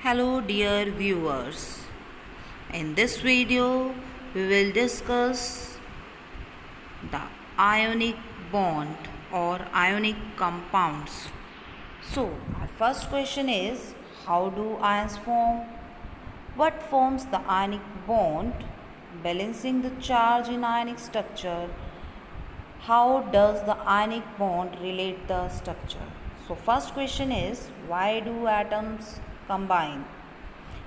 Hello dear viewers. In this video we will discuss the ionic bond or ionic compounds. So our first question is, how do ions form? What forms the ionic bond? Balancing the charge in ionic structure. How does the ionic bond relate the structure? So first question is, why do atoms combine?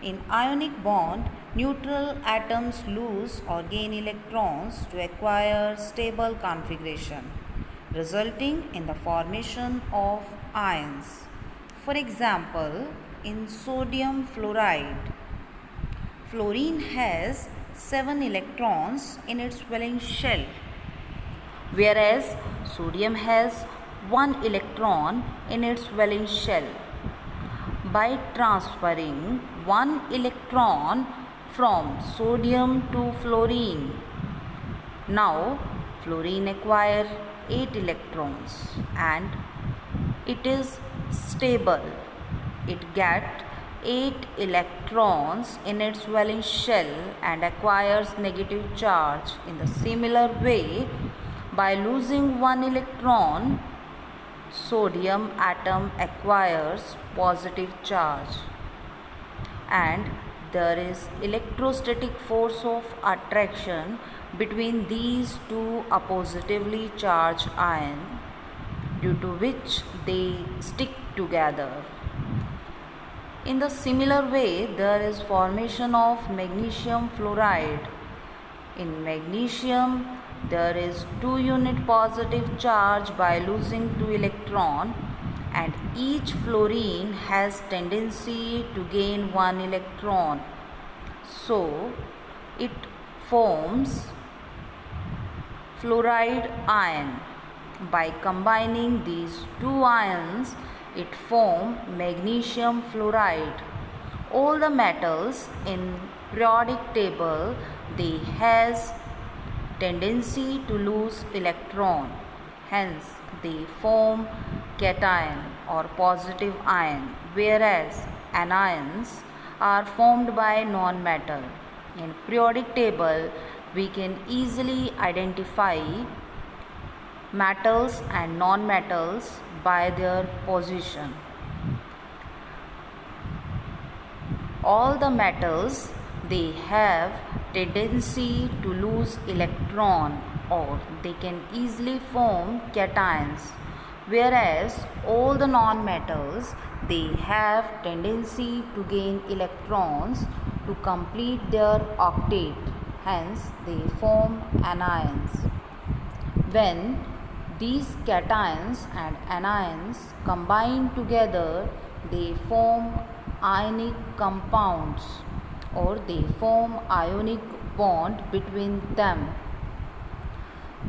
In ionic bond, neutral atoms lose or gain electrons to acquire stable configuration, resulting in the formation of ions. For example, in sodium fluoride, fluorine has 7 electrons in its valence shell, whereas sodium has 1 electron in its valence shell. By transferring 1 electron from sodium to fluorine, now fluorine acquires 8 electrons and it is stable. It gets 8 electrons in its valence shell and acquires negative charge. In the similar way, by losing 1 electron, sodium atom acquires positive charge, and there is electrostatic force of attraction between these two oppositively charged ions, due to which they stick together. In the similar way, there is formation of magnesium fluoride. In magnesium, there is 2 unit positive charge by losing 2 electron, and each fluorine has tendency to gain 1 electron. So it forms fluoride ion. By combining these two ions, it forms magnesium fluoride. All the metals in periodic table, they has tendency to lose electron, hence they form cation or positive ion, whereas anions are formed by non-metal. In periodic table, we can easily identify metals and non-metals by their position. All the metals, they have tendency to lose electron, or they can easily form cations, whereas all the non-metals, they have tendency to gain electrons to complete their octet, hence they form anions. When these cations and anions combine together, they form ionic compounds, or they form ionic bond between them.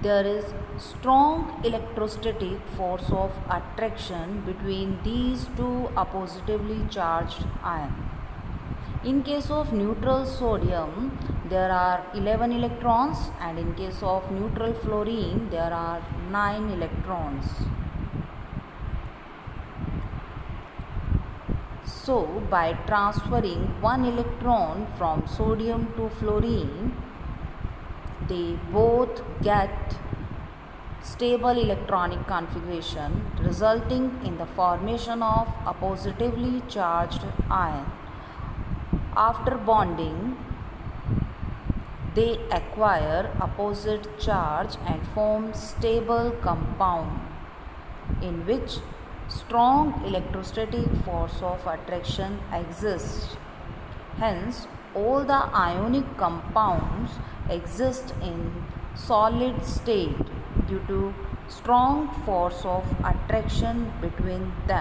There is strong electrostatic force of attraction between these two oppositively charged ions. In case of neutral sodium, there are 11 electrons, and in case of neutral fluorine, there are 9 electrons. So, by transferring 1 electron from sodium to fluorine, they both get stable electronic configuration, resulting in the formation of oppositively charged ion. After bonding, they acquire opposite charge and form stable compound, in which strong electrostatic force of attraction exists. Hence, all the ionic compounds exist in solid state due to strong force of attraction between them.